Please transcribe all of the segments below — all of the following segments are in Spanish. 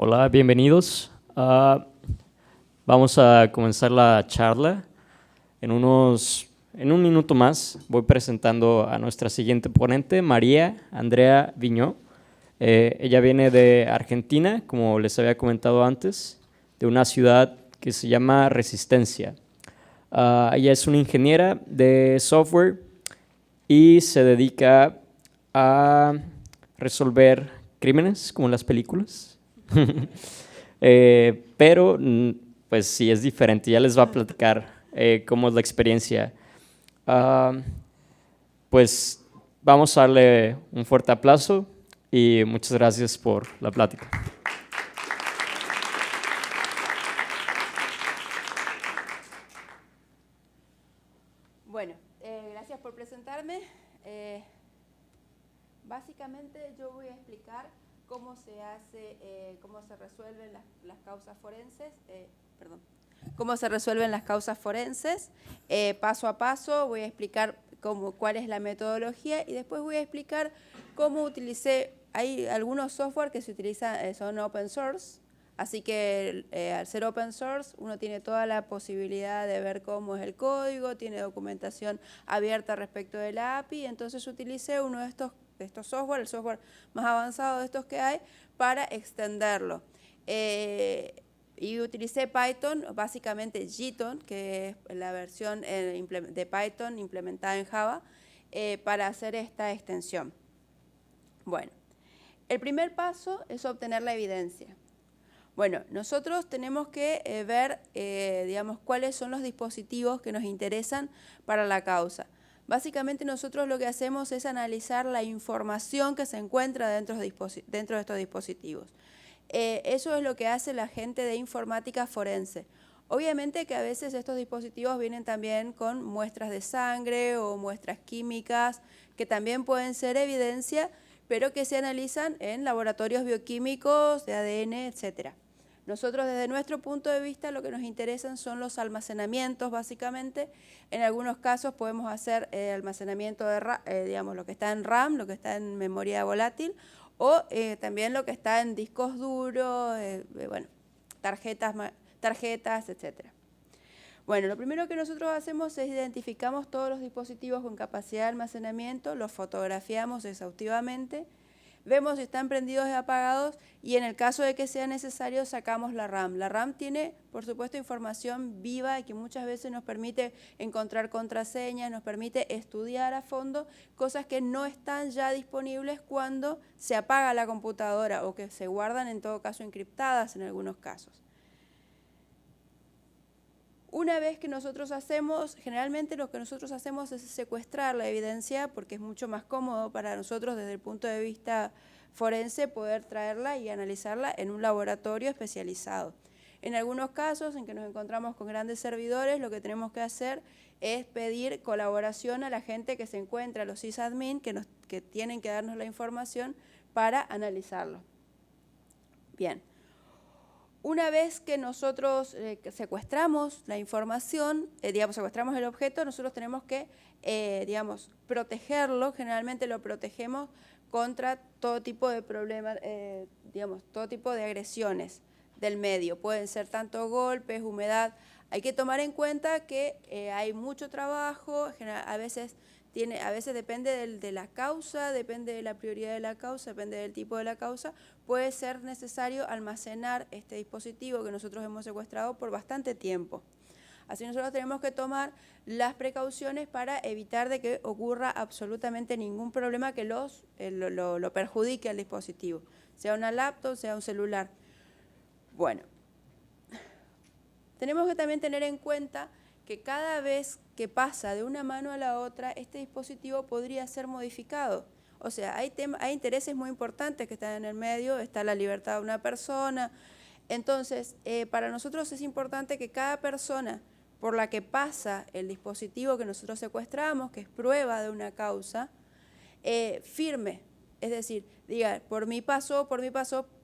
Hola, bienvenidos. Vamos a comenzar la charla. En un minuto más voy presentando a nuestra siguiente ponente, María Andrea Viñó. Ella viene de Argentina, como les había comentado antes, de una ciudad que se llama Resistencia. Ella es una ingeniera de software y se dedica a resolver crímenes, como en las películas. Pero pues sí, es diferente. Ya les va a platicar cómo es la experiencia. Pues vamos a darle un fuerte aplauso y muchas gracias por la plática. Bueno, gracias por presentarme. Básicamente yo voy a explicar cómo se hace, cómo se resuelven las causas forenses, cómo se resuelven las causas forenses. Paso a paso voy a explicar cuál es la metodología y después voy a explicar cómo utilicé. Hay algunos software que se utilizan, son open source, así que al ser open source uno tiene toda la posibilidad de ver cómo es el código, tiene documentación abierta respecto de la API, entonces utilicé uno de estos software, el software más avanzado de estos que hay, para extenderlo. Y utilicé Python, básicamente Jython, que es la versión de Python implementada en Java, para hacer esta extensión. Bueno, el primer paso es obtener la evidencia. Bueno, nosotros tenemos que ver, digamos, cuáles son los dispositivos que nos interesan para la causa. Básicamente nosotros lo que hacemos es analizar la información que se encuentra dentro de estos dispositivos. Eso es lo que hace la gente de informática forense. Obviamente que a veces estos dispositivos vienen también con muestras de sangre o muestras químicas que también pueden ser evidencia, pero que se analizan en laboratorios bioquímicos, de ADN, etc. Nosotros desde nuestro punto de vista lo que nos interesan son los almacenamientos básicamente. En algunos casos podemos hacer almacenamiento de digamos, lo que está en RAM, lo que está en memoria volátil, o también lo que está en discos duros, bueno, tarjetas, etc. Bueno, lo primero que nosotros hacemos es identificamos todos los dispositivos con capacidad de almacenamiento, los fotografiamos exhaustivamente, vemos si están prendidos y apagados y en el caso de que sea necesario sacamos la RAM. La RAM tiene, por supuesto, información viva y que muchas veces nos permite encontrar contraseñas, nos permite estudiar a fondo cosas que no están ya disponibles cuando se apaga la computadora o que se guardan en todo caso encriptadas en algunos casos. Una vez que nosotros hacemos, generalmente lo que nosotros hacemos es secuestrar la evidencia porque es mucho más cómodo para nosotros desde el punto de vista forense poder traerla y analizarla en un laboratorio especializado. En algunos casos en que nos encontramos con grandes servidores, lo que tenemos que hacer es pedir colaboración a la gente que se encuentra, los sysadmin, que tienen que darnos la información para analizarlo. Bien. Una vez que nosotros secuestramos la información, digamos, secuestramos el objeto, nosotros tenemos que, digamos, protegerlo. Generalmente lo protegemos contra todo tipo de problemas, digamos, todo tipo de agresiones del medio. Pueden ser tanto golpes, humedad. Hay que tomar en cuenta que hay mucho trabajo, a veces depende de la causa, depende de la prioridad de la causa, depende del tipo de la causa, puede ser necesario almacenar este dispositivo que nosotros hemos secuestrado por bastante tiempo. Así nosotros tenemos que tomar las precauciones para evitar de que ocurra absolutamente ningún problema que lo perjudique al dispositivo, sea una laptop, sea un celular. Bueno, tenemos que también tener en cuenta que cada vez que pasa de una mano a la otra, este dispositivo podría ser modificado. O sea, hay intereses muy importantes que están en el medio, está la libertad de una persona. Entonces, para nosotros es importante que cada persona por la que pasa el dispositivo que nosotros secuestramos, que es prueba de una causa, firme. Es decir, diga, por mí pasó,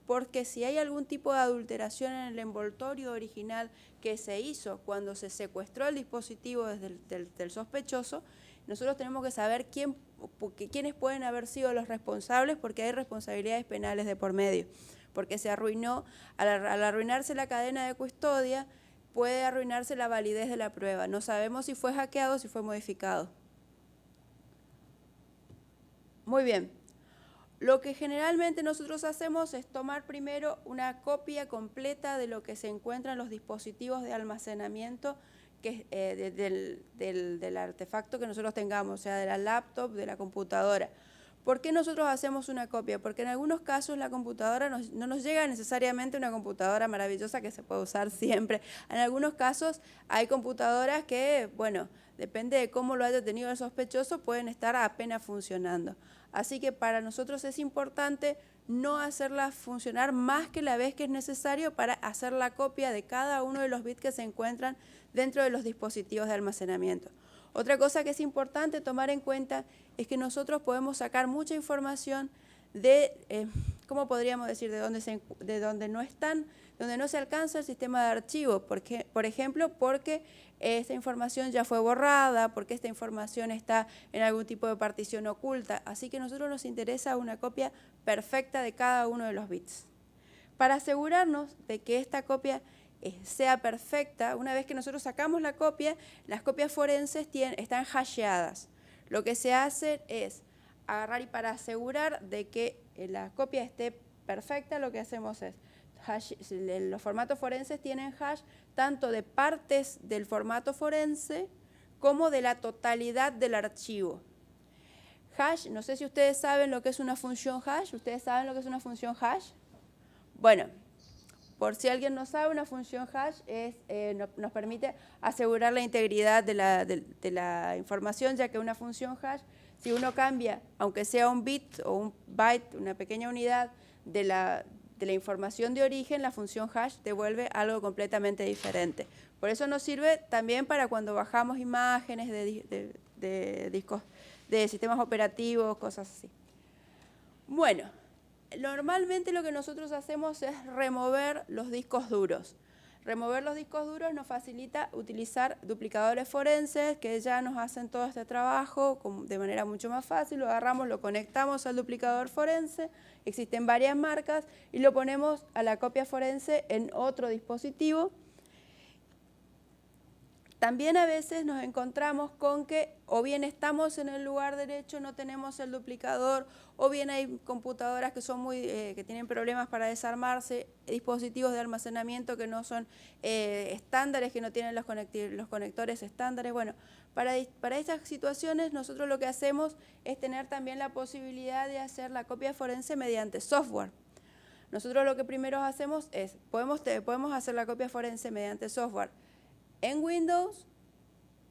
porque si hay algún tipo de adulteración en el envoltorio original que se hizo cuando se secuestró el dispositivo desde del sospechoso, nosotros tenemos que saber quién quiénes pueden haber sido los responsables, porque hay responsabilidades penales de por medio, porque se arruinó, al arruinarse la cadena de custodia, puede arruinarse la validez de la prueba. No sabemos si fue hackeado o si fue modificado. Muy bien. Lo que generalmente nosotros hacemos es tomar primero una copia completa de lo que se encuentra en los dispositivos de almacenamiento que, del artefacto que nosotros tengamos, o sea, de la laptop, de la computadora. ¿Por qué nosotros hacemos una copia? Porque en algunos casos la computadora no nos llega necesariamente una computadora maravillosa que se puede usar siempre. En algunos casos hay computadoras que, bueno, depende de cómo lo haya tenido el sospechoso, pueden estar apenas funcionando. Así que para nosotros es importante no hacerla funcionar más que la vez que es necesario para hacer la copia de cada uno de los bits que se encuentran dentro de los dispositivos de almacenamiento. Otra cosa que es importante tomar en cuenta es que nosotros podemos sacar mucha información de, ¿cómo podríamos decir? De donde no se alcanza el sistema de archivos, porque, por ejemplo, porque esta información ya fue borrada, porque esta información está en algún tipo de partición oculta. Así que a nosotros nos interesa una copia perfecta de cada uno de los bits. Para asegurarnos de que esta copia sea perfecta, una vez que nosotros sacamos la copia, las copias forenses están hasheadas. Lo que se hace es agarrar y para asegurar de que la copia esté perfecta, lo que hacemos es, los formatos forenses tienen hash tanto de partes del formato forense como de la totalidad del archivo. Hash, no sé si ustedes saben lo que es una función hash. ¿Ustedes saben lo que es una función hash? Bueno, por si alguien no sabe, una función hash nos permite asegurar la integridad de la información, ya que una función hash, si uno cambia, aunque sea un bit o un byte, una pequeña unidad de la información de origen, la función hash devuelve algo completamente diferente. Por eso nos sirve también para cuando bajamos imágenes de discos, de sistemas operativos, cosas así. Bueno, normalmente lo que nosotros hacemos es remover los discos duros. Remover los discos duros nos facilita utilizar duplicadores forenses que ya nos hacen todo este trabajo de manera mucho más fácil. Lo agarramos, lo conectamos al duplicador forense, existen varias marcas, y lo ponemos a la copia forense en otro dispositivo. También a veces nos encontramos con que o bien estamos en el lugar derecho, no tenemos el duplicador, o bien hay computadoras que son que tienen problemas para desarmarse, dispositivos de almacenamiento que no son estándares, que no tienen los conectores estándares. Bueno, para estas situaciones nosotros lo que hacemos es tener también la posibilidad de hacer la copia forense mediante software. Nosotros lo que primero hacemos es, podemos hacer la copia forense mediante software en Windows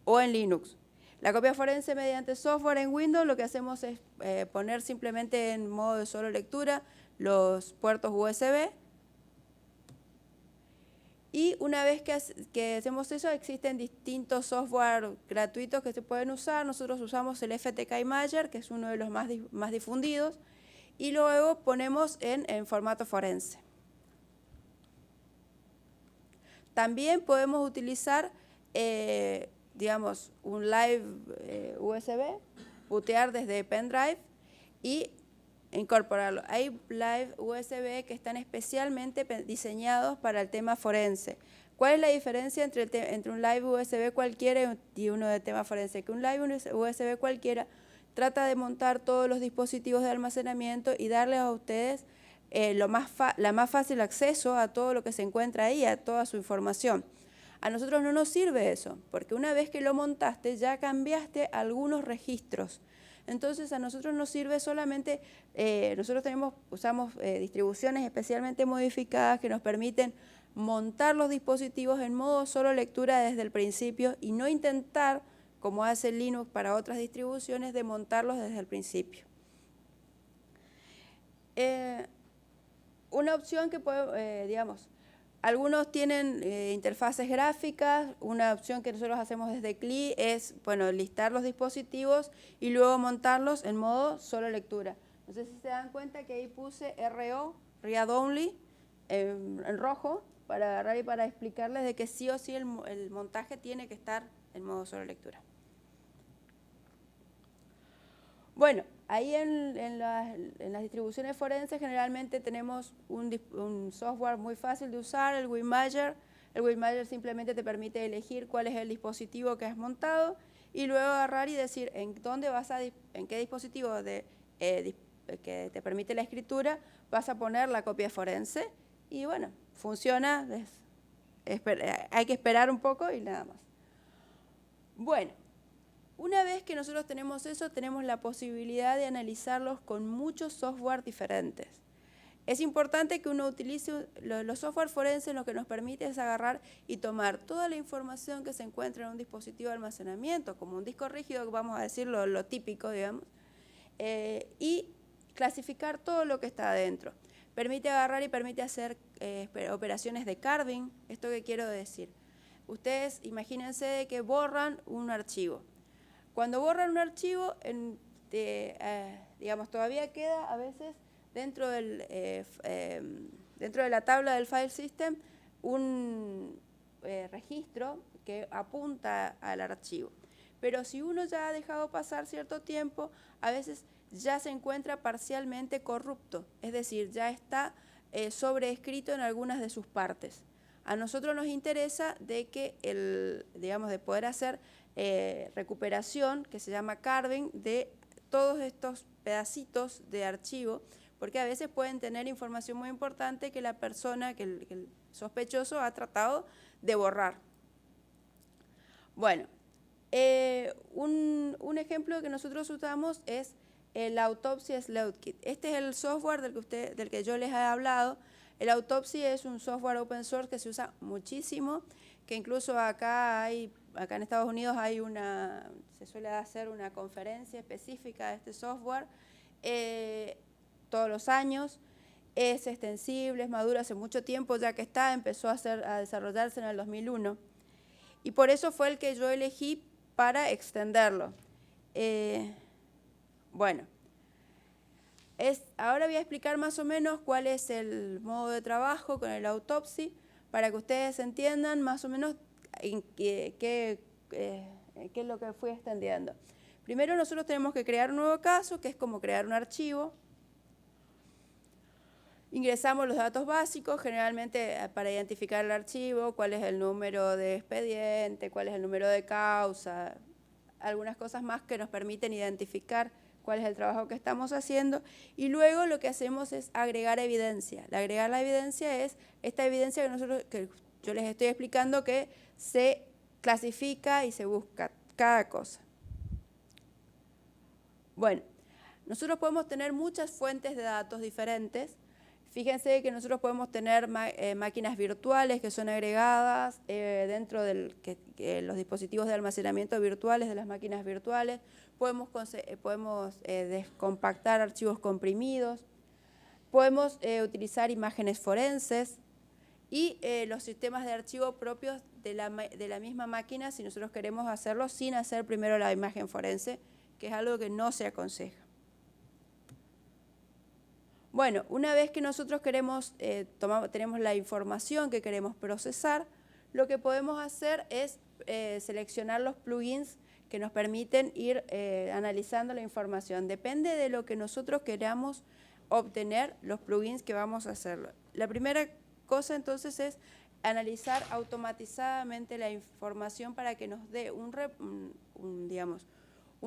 o en Linux. La copia forense mediante software en Windows, lo que hacemos es poner simplemente en modo de solo lectura los puertos USB. Y una vez que hacemos eso, existen distintos software gratuitos que se pueden usar. Nosotros usamos el FTK Imager, que es uno de los más difundidos, y luego ponemos en formato forense. También podemos utilizar, digamos, un live USB, bootear desde pendrive y incorporarlo. Hay live USB que están especialmente diseñados para el tema forense. ¿Cuál es la diferencia entre un live USB cualquiera y uno de tema forense? Que un live USB cualquiera trata de montar todos los dispositivos de almacenamiento y darles a ustedes la más fácil acceso a todo lo que se encuentra ahí, a toda su información. A nosotros no nos sirve eso, porque una vez que lo montaste ya cambiaste algunos registros. Entonces a nosotros nos sirve solamente, nosotros usamos distribuciones especialmente modificadas que nos permiten montar los dispositivos en modo solo lectura desde el principio y no intentar, como hace Linux para otras distribuciones, de montarlos desde el principio. Una opción que digamos, algunos tienen interfaces gráficas. Una opción que nosotros hacemos desde CLI es, bueno, listar los dispositivos y luego montarlos en modo solo lectura. No sé si se dan cuenta que ahí puse RO, Read Only, en rojo, para agarrar y para explicarles de que sí o sí el montaje tiene que estar en modo solo lectura. Bueno, ahí en las distribuciones forenses generalmente tenemos un software muy fácil de usar, el WinManager. El WinManager simplemente te permite elegir cuál es el dispositivo que has montado y luego agarrar y decir en qué dispositivo que te permite la escritura vas a poner la copia forense y bueno, funciona, hay que esperar un poco y nada más. Bueno, una vez que nosotros tenemos eso, tenemos la posibilidad de analizarlos con muchos software diferentes. Es importante que uno utilice los software forenses, lo que nos permite es agarrar y tomar toda la información que se encuentra en un dispositivo de almacenamiento, como un disco rígido, vamos a decir lo típico, digamos, y clasificar todo lo que está adentro. Permite agarrar y permite hacer operaciones de carving. ¿Esto qué quiero decir? Ustedes imagínense que borran un archivo. Cuando borran un archivo, digamos, todavía queda a veces dentro de la tabla del file system un registro que apunta al archivo. Pero si uno ya ha dejado pasar cierto tiempo, a veces ya se encuentra parcialmente corrupto, es decir, ya está sobreescrito en algunas de sus partes. A nosotros nos interesa de que digamos, de poder hacer recuperación, que se llama carving, de todos estos pedacitos de archivo, porque a veces pueden tener información muy importante que la persona, que el sospechoso ha tratado de borrar. Bueno, un ejemplo que nosotros usamos es el Autopsy Sleuthkit. Este es el software del que yo les he hablado. El Autopsy es un software open source que se usa muchísimo, que incluso acá en Estados Unidos se suele hacer una conferencia específica de este software todos los años. Es extensible, es maduro hace mucho tiempo ya que empezó a desarrollarse en el 2001. Y por eso fue el que yo elegí para extenderlo. Bueno, ahora voy a explicar más o menos cuál es el modo de trabajo con el Autopsy, para que ustedes entiendan más o menos qué es lo que fui extendiendo. Primero nosotros tenemos que crear un nuevo caso, que es como crear un archivo. Ingresamos los datos básicos, generalmente para identificar el archivo, cuál es el número de expediente, cuál es el número de causa, algunas cosas más que nos permiten identificar cuál es el trabajo que estamos haciendo. Y luego lo que hacemos es agregar evidencia. Agregar la evidencia es esta evidencia que yo les estoy explicando, que se clasifica y se busca cada cosa. Bueno, nosotros podemos tener muchas fuentes de datos diferentes. Fíjense que nosotros podemos tener máquinas virtuales que son agregadas dentro de los dispositivos de almacenamiento virtuales de las máquinas virtuales. Podemos descompactar archivos comprimidos. Podemos utilizar imágenes forenses y los sistemas de archivo propios de la misma máquina si nosotros queremos hacerlo sin hacer primero la imagen forense, que es algo que no se aconseja. Bueno, una vez que nosotros tenemos la información que queremos procesar, lo que podemos hacer es seleccionar los plugins que nos permiten ir analizando la información. Depende de lo que nosotros queramos obtener, los plugins que vamos a hacerlo. La primera cosa entonces es analizar automatizadamente la información para que nos dé un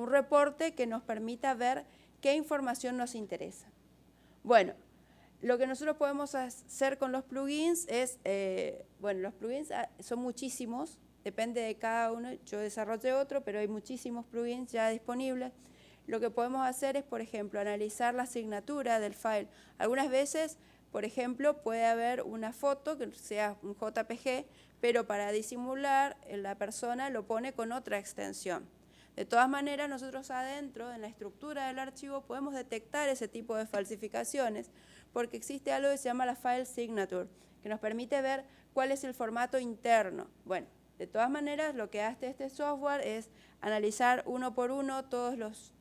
reporte que nos permita ver qué información nos interesa. Bueno, lo que nosotros podemos hacer con los plugins es, los plugins son muchísimos, depende de cada uno. Yo desarrollé otro, pero hay muchísimos plugins ya disponibles. Lo que podemos hacer es, por ejemplo, analizar la asignatura del file. Algunas veces, por ejemplo, puede haber una foto que sea un JPG, pero para disimular, la persona lo pone con otra extensión. De todas maneras, nosotros adentro, en la estructura del archivo, podemos detectar ese tipo de falsificaciones porque existe algo que se llama la file signature, que nos permite ver cuál es el formato interno. Bueno, de todas maneras, lo que hace este software es analizar uno por uno todos los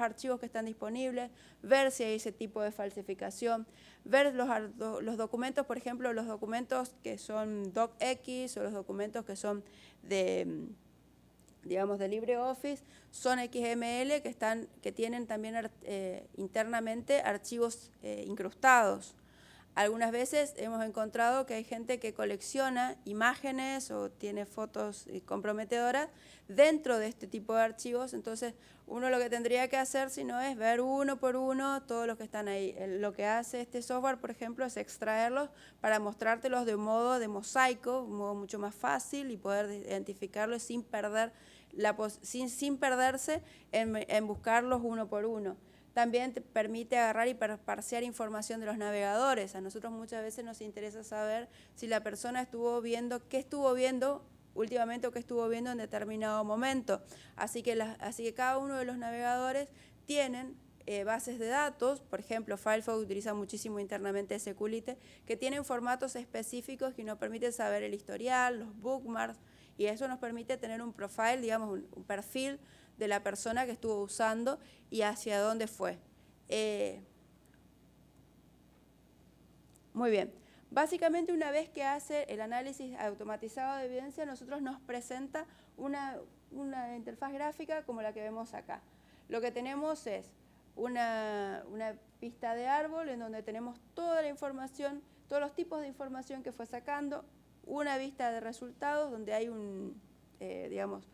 archivos que están disponibles, ver si hay ese tipo de falsificación, ver los documentos, por ejemplo, los documentos que son docx o los documentos que son de digamos, de LibreOffice son XML que tienen también internamente archivos incrustados. Algunas veces hemos encontrado que hay gente que colecciona imágenes o tiene fotos comprometedoras dentro de este tipo de archivos, entonces uno lo que tendría que hacer si no es ver uno por uno todos los que están ahí. Lo que hace este software, por ejemplo, es extraerlos para mostrártelos de un modo de mosaico, un modo mucho más fácil y poder identificarlos sin perder sin perderse en buscarlos uno por uno. También te permite agarrar y parsear información de los navegadores. A nosotros muchas veces nos interesa saber si la persona estuvo viendo, qué estuvo viendo últimamente o qué estuvo viendo en determinado momento. Así que cada uno de los navegadores tienen bases de datos, por ejemplo, Firefox utiliza muchísimo internamente SQLite, que tienen formatos específicos que nos permiten saber el historial, los bookmarks, y eso nos permite tener un profile, digamos, un perfil de la persona que estuvo usando y hacia dónde fue. Muy bien. Básicamente, una vez que hace el análisis automatizado de evidencia, nosotros nos presenta una interfaz gráfica como la que vemos acá. Lo que tenemos es una pista de árbol en donde tenemos toda la información, todos los tipos de información que fue sacando, una vista de resultados donde hay digamos,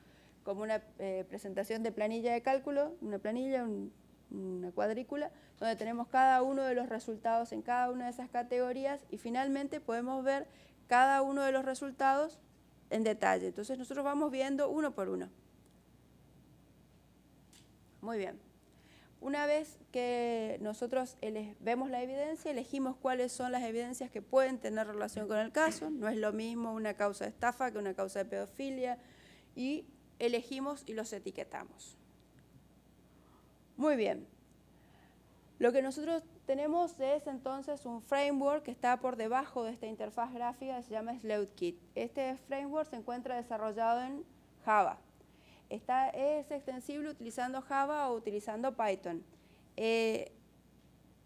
como una presentación de planilla de cálculo, una planilla, una cuadrícula, donde tenemos cada uno de los resultados en cada una de esas categorías y finalmente podemos ver cada uno de los resultados en detalle. Entonces nosotros vamos viendo uno por uno. Muy bien. Una vez que nosotros vemos la evidencia, elegimos cuáles son las evidencias que pueden tener relación con el caso. No es lo mismo una causa de estafa que una causa de pedofilia. Y elegimos y los etiquetamos. Muy bien. Lo que nosotros tenemos es entonces un framework que está por debajo de esta interfaz gráfica que se llama SleutKit. Este framework se encuentra desarrollado en Java. Es extensible utilizando Java o utilizando Python.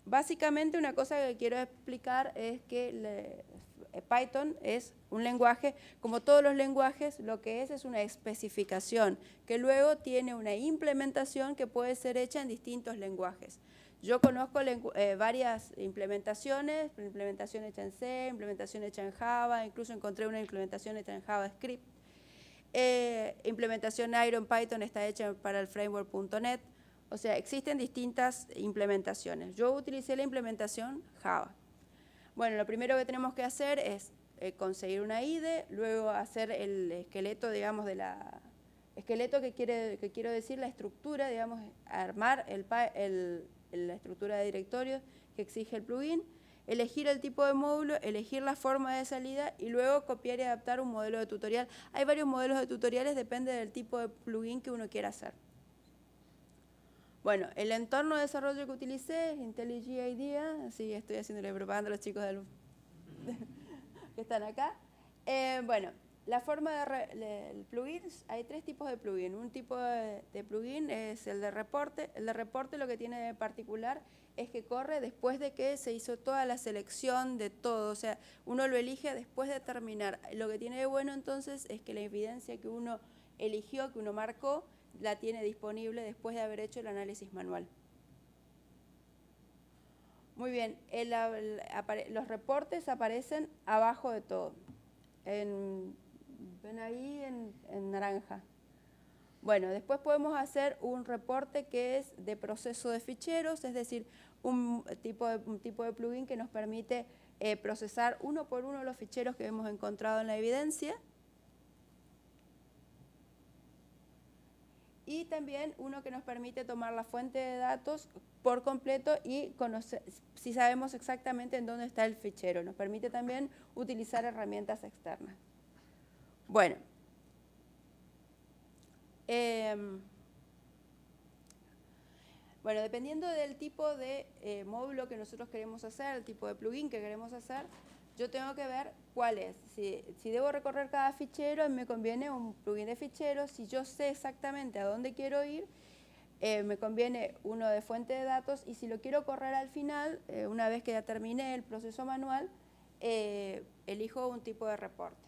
Básicamente una cosa que quiero explicar es que Python es un lenguaje, como todos los lenguajes, lo que es una especificación, que luego tiene una implementación que puede ser hecha en distintos lenguajes. Yo conozco varias implementaciones hecha en C, implementación hecha en Java, incluso encontré una implementación hecha en JavaScript. Implementación IronPython está hecha para el framework.NET. O sea, existen distintas implementaciones. Yo utilicé la implementación Java. Bueno, lo primero que tenemos que hacer es conseguir una IDE, luego hacer el esqueleto, digamos, esqueleto que quiero decir la estructura, digamos, armar la estructura de directorios que exige el plugin, elegir el tipo de módulo, elegir la forma de salida y luego copiar y adaptar un modelo de tutorial. Hay varios modelos de tutoriales, depende del tipo de plugin que uno quiera hacer. Bueno, el entorno de desarrollo que utilicé es IntelliJ IDEA, así estoy haciéndole propaganda a los chicos que están acá. Bueno, la forma de plugins, hay tres tipos de plugin. Un tipo de plugin es el de reporte. El de reporte lo que tiene de particular es que corre después de que se hizo toda la selección de todo. O sea, uno lo elige después de terminar. Lo que tiene de bueno entonces es que la evidencia que uno eligió, que uno marcó, la tiene disponible después de haber hecho el análisis manual. Muy bien, los reportes aparecen abajo de todo. Ven ahí en naranja. Bueno, después podemos hacer un reporte que es de proceso de ficheros, es decir, un tipo de plugin que nos permite procesar uno por uno los ficheros que hemos encontrado en la evidencia. Y también uno que nos permite tomar la fuente de datos por completo y conocer si sabemos exactamente en dónde está el fichero. Nos permite también utilizar herramientas externas. Bueno, dependiendo del tipo de módulo que nosotros queremos hacer, el tipo de plugin que queremos hacer, yo tengo que ver cuál es. Si debo recorrer cada fichero, a mí me conviene un plugin de ficheros. Si yo sé exactamente a dónde quiero ir, me conviene uno de fuente de datos. Y si lo quiero correr al final, una vez que ya terminé el proceso manual, elijo un tipo de reporte.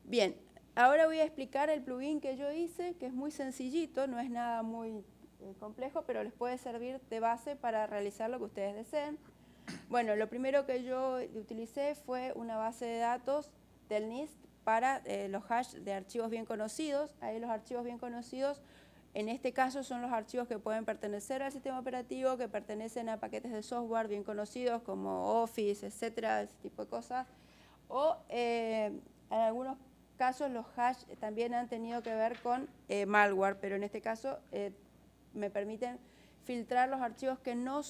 Bien, ahora voy a explicar el plugin que yo hice, que es muy sencillito, no es nada muy complejo, pero les puede servir de base para realizar lo que ustedes deseen. Bueno, lo primero que yo utilicé fue una base de datos del NIST para los hash de archivos bien conocidos. Ahí los archivos bien conocidos, en este caso, son los archivos que pueden pertenecer al sistema operativo, que pertenecen a paquetes de software bien conocidos como Office, etcétera, ese tipo de cosas. O en algunos casos los hash también han tenido que ver con malware, pero en este caso me permiten filtrar los archivos que no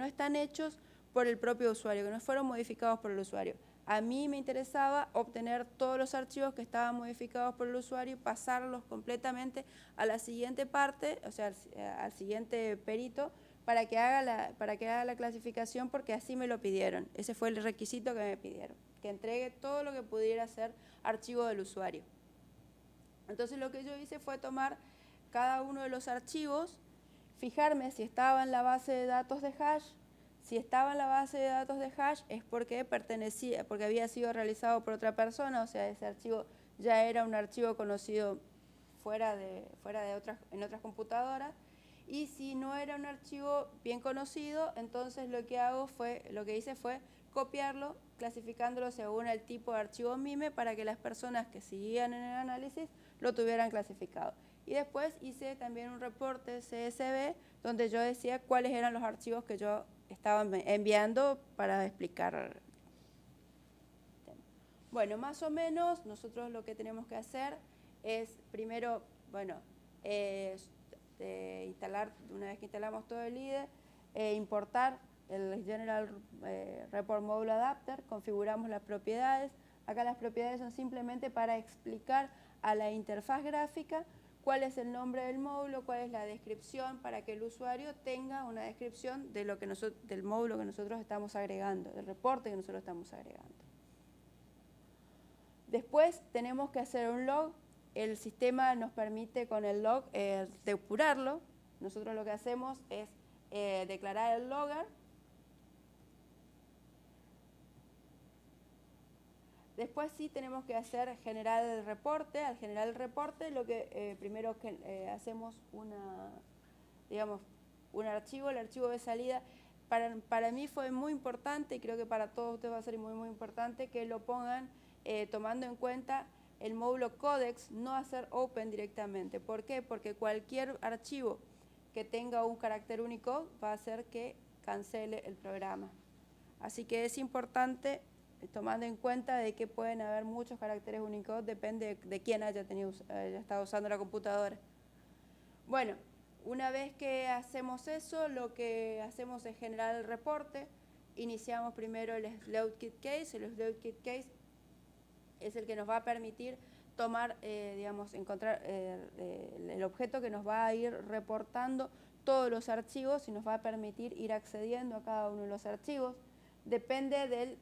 están hechos por el propio usuario, que no fueron modificados por el usuario. A mí me interesaba obtener todos los archivos que estaban modificados por el usuario y pasarlos completamente a la siguiente parte, o sea, al siguiente perito, para que haga la clasificación, porque así me lo pidieron. Ese fue el requisito que me pidieron, que entregue todo lo que pudiera ser archivo del usuario. Entonces lo que yo hice fue tomar cada uno de los archivos, fijarme si estaba en la base de datos de hash. Si estaba en la base de datos de hash es porque había sido realizado por otra persona, o sea, ese archivo ya era un archivo conocido en otras computadoras. Y si no era un archivo bien conocido, entonces lo que hice fue copiarlo, clasificándolo según el tipo de archivo MIME para que las personas que seguían en el análisis lo tuvieran clasificado. Y después hice también un reporte CSV donde yo decía cuáles eran los archivos que yo estaba enviando para explicar. Bueno, más o menos nosotros lo que tenemos que hacer es primero, instalar, una vez que instalamos todo el IDE, importar el General Report Module Adapter, configuramos las propiedades. Acá las propiedades son simplemente para explicar a la interfaz gráfica cuál es el nombre del módulo, cuál es la descripción, para que el usuario tenga una descripción de del módulo que nosotros estamos agregando, del reporte que nosotros estamos agregando. Después tenemos que hacer un log. El sistema nos permite con el log depurarlo. Nosotros lo que hacemos es declarar el logger. Después sí tenemos que generar el reporte. Al generar el reporte, lo que primero hacemos un archivo, el archivo de salida. Para mí fue muy importante, y creo que para todos ustedes va a ser muy, muy importante, que lo pongan tomando en cuenta el módulo codex, no hacer open directamente. ¿Por qué? Porque cualquier archivo que tenga un carácter Unicode va a hacer que cancele el programa. Así que es importante, tomando en cuenta de que pueden haber muchos caracteres Unicode, depende de quién haya estado usando la computadora. Bueno, una vez que hacemos eso, lo que hacemos es generar el reporte. Iniciamos primero el SleuthKit Case. El SleuthKit Case es el que nos va a permitir tomar, encontrar el objeto que nos va a ir reportando todos los archivos y nos va a permitir ir accediendo a cada uno de los archivos. Depende del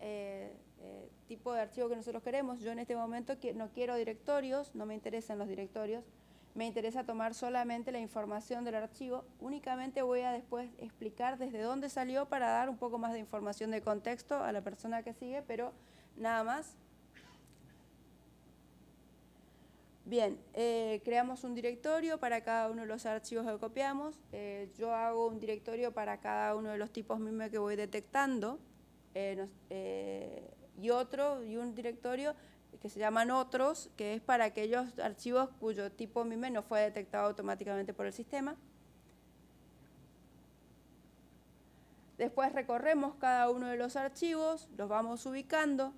tipo de archivo que nosotros queremos. Yo en este momento no quiero directorios, no me interesan los directorios, me interesa tomar solamente la información del archivo. Únicamente voy a después explicar desde dónde salió para dar un poco más de información de contexto a la persona que sigue, pero nada más. Bien, creamos un directorio para cada uno de los archivos que copiamos. Yo hago un directorio para cada uno de los tipos MIME que voy detectando y un directorio que se llaman otros, que es para aquellos archivos cuyo tipo MIME no fue detectado automáticamente por el sistema. Después recorremos cada uno de los archivos, los vamos ubicando.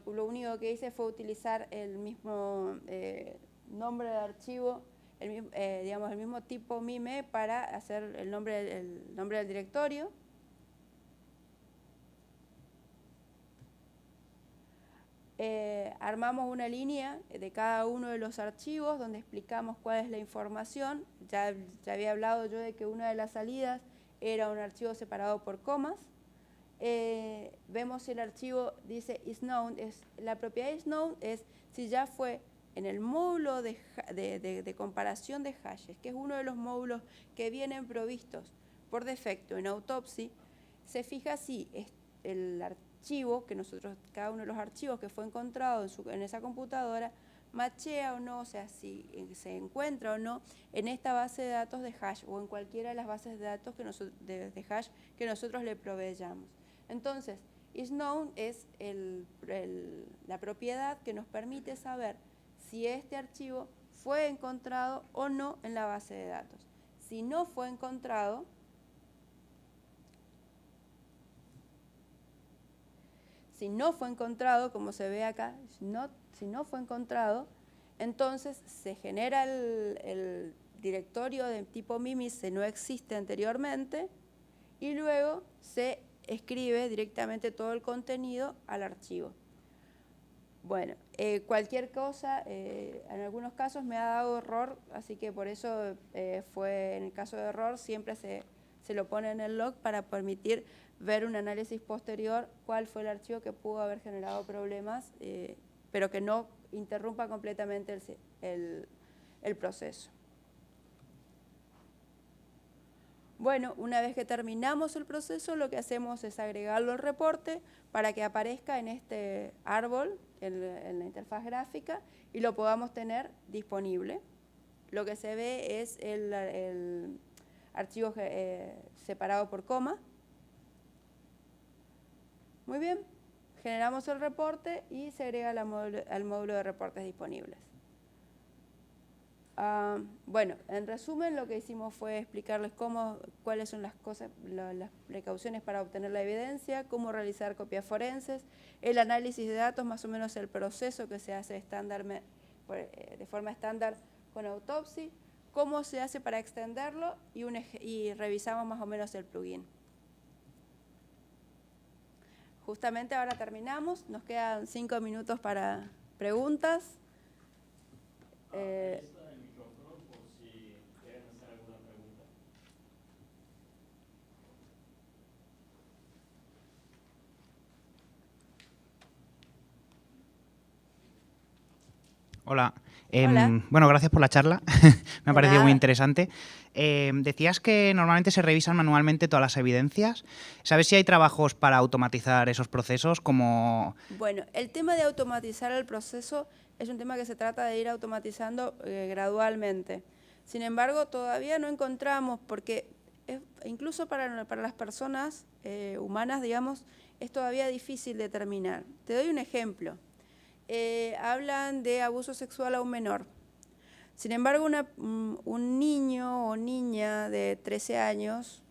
Lo único que hice fue utilizar el mismo nombre de archivo, el mismo tipo MIME para hacer el nombre del directorio. Armamos una línea de cada uno de los archivos donde explicamos cuál es la información. Ya había hablado yo de que una de las salidas era un archivo separado por comas. Vemos si el archivo dice isKnown, la propiedad isKnown es si ya fue en el módulo de comparación de hashes, que es uno de los módulos que vienen provistos por defecto en Autopsy. Se fija si archivo que nosotros, cada uno de los archivos que fue encontrado en esa computadora, machea o no, o sea, si se encuentra o no en esta base de datos de hash o en cualquiera de las bases de datos de hash que nosotros le proveyamos. Entonces, isKnown es la propiedad que nos permite saber si este archivo fue encontrado o no en la base de datos. Si no fue encontrado, como se ve acá, si no fue encontrado, entonces se genera el directorio de tipo MIMI, si no existe anteriormente, y luego se escribe directamente todo el contenido al archivo. Bueno, cualquier cosa, en algunos casos me ha dado error, así que por eso en el caso de error siempre se lo pone en el log para permitir ver un análisis posterior cuál fue el archivo que pudo haber generado problemas, pero que no interrumpa completamente el proceso. Bueno, una vez que terminamos el proceso, lo que hacemos es agregarlo al reporte para que aparezca en este árbol, en la interfaz gráfica, y lo podamos tener disponible. Lo que se ve es el archivo separado por coma. Muy bien, generamos el reporte y se agrega al módulo de reportes disponibles. Bueno, en resumen lo que hicimos fue explicarles cuáles son las precauciones para obtener la evidencia, cómo realizar copias forenses, el análisis de datos, más o menos el proceso que se hace de forma estándar con Autopsy, cómo se hace para extenderlo y revisamos más o menos el plugin. Justamente ahora terminamos, nos quedan 5 minutos para preguntas. Hola. Hola. Bueno, gracias por la charla. Me ha parecido nada. muy interesante. Decías que normalmente se revisan manualmente todas las evidencias. ¿Sabes si hay trabajos para automatizar esos procesos? Bueno, el tema de automatizar el proceso es un tema que se trata de ir automatizando gradualmente. Sin embargo, todavía no encontramos, porque incluso para las personas humanas, digamos, es todavía difícil determinar. Te doy un ejemplo. Hablan de abuso sexual a un menor. Sin embargo, un niño o niña de 13 años,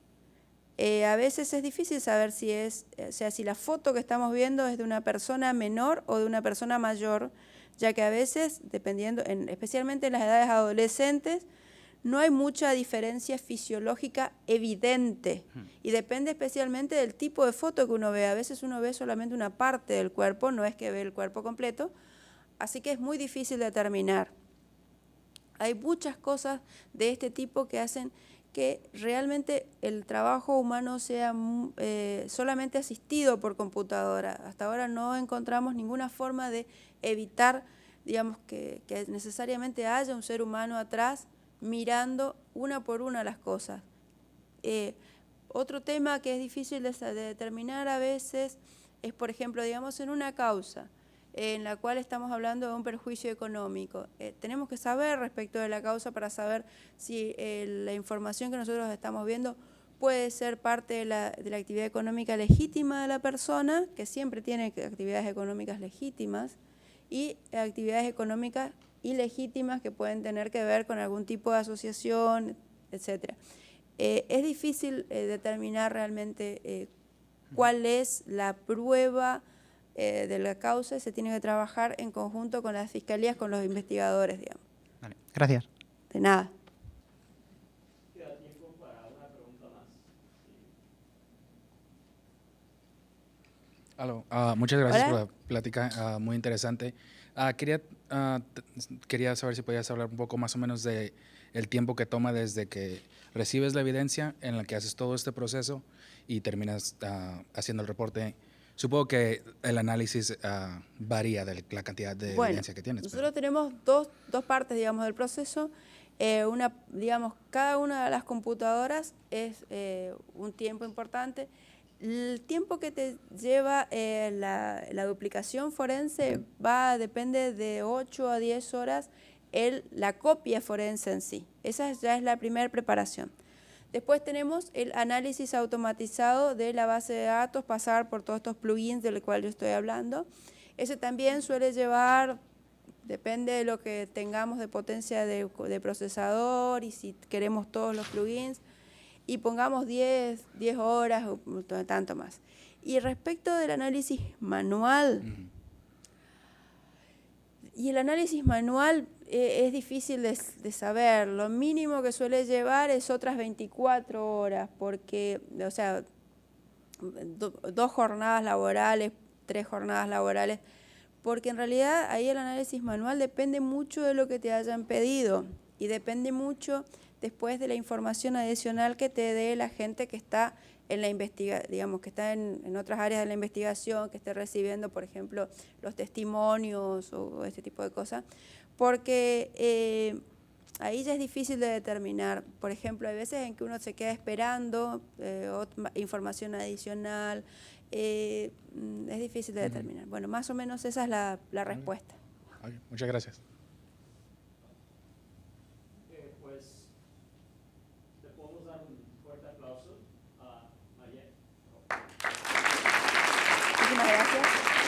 a veces es difícil saber si la foto que estamos viendo es de una persona menor o de una persona mayor, ya que a veces, especialmente en las edades adolescentes, no hay mucha diferencia fisiológica evidente y depende especialmente del tipo de foto que uno ve. A veces uno ve solamente una parte del cuerpo, no es que ve el cuerpo completo, así que es muy difícil determinar. Hay muchas cosas de este tipo que hacen que realmente el trabajo humano sea solamente asistido por computadora. Hasta ahora no encontramos ninguna forma de evitar, digamos, que necesariamente haya un ser humano atrás mirando una por una las cosas. Otro tema que es difícil de determinar a veces es, por ejemplo, digamos, en una causa en la cual estamos hablando de un perjuicio económico. Tenemos que saber respecto de la causa para saber si la información que nosotros estamos viendo puede ser parte de la actividad económica legítima de la persona, que siempre tiene actividades económicas legítimas, y actividades económicas ilegítimas que pueden tener que ver con algún tipo de asociación, etc. Es difícil determinar realmente cuál es la prueba de la causa, y se tiene que trabajar en conjunto con las fiscalías, con los investigadores, digamos. Vale, gracias. De nada. Queda tiempo para una pregunta más. Aló, muchas gracias Hola. por la plática, muy interesante. Quería saber si podías hablar un poco más o menos de el tiempo que toma desde que recibes la evidencia en la que haces todo este proceso y terminas haciendo el reporte. Supongo que el análisis varía de la cantidad de evidencia que tienes. Nosotros tenemos dos partes, digamos, del proceso. Digamos, cada una de las computadoras es un tiempo importante. El tiempo que te lleva la duplicación forense depende de 8 a 10 horas la copia forense en sí. Esa ya es la primera preparación. Después tenemos el análisis automatizado de la base de datos, pasar por todos estos plugins del cual yo estoy hablando. Ese también suele llevar, depende de lo que tengamos de potencia de procesador y si queremos todos los plugins, y pongamos 10 horas o tanto más. Y respecto del análisis manual, y el análisis manual es difícil de saber. Lo mínimo que suele llevar es otras 24 horas, porque, o sea, 2 jornadas laborales, 3 jornadas laborales, porque en realidad ahí el análisis manual depende mucho de lo que te hayan pedido y depende mucho después de la información adicional que te dé la gente que está en la digamos, que está en otras áreas de la investigación, que esté recibiendo, por ejemplo, los testimonios o este tipo de cosas, porque ahí ya es difícil de determinar. Por ejemplo, hay veces en que uno se queda esperando información adicional, es difícil de determinar. Bueno, más o menos esa es la respuesta. Muchas gracias. Pues le podemos dar un fuerte aplauso a María. Muchísimas gracias.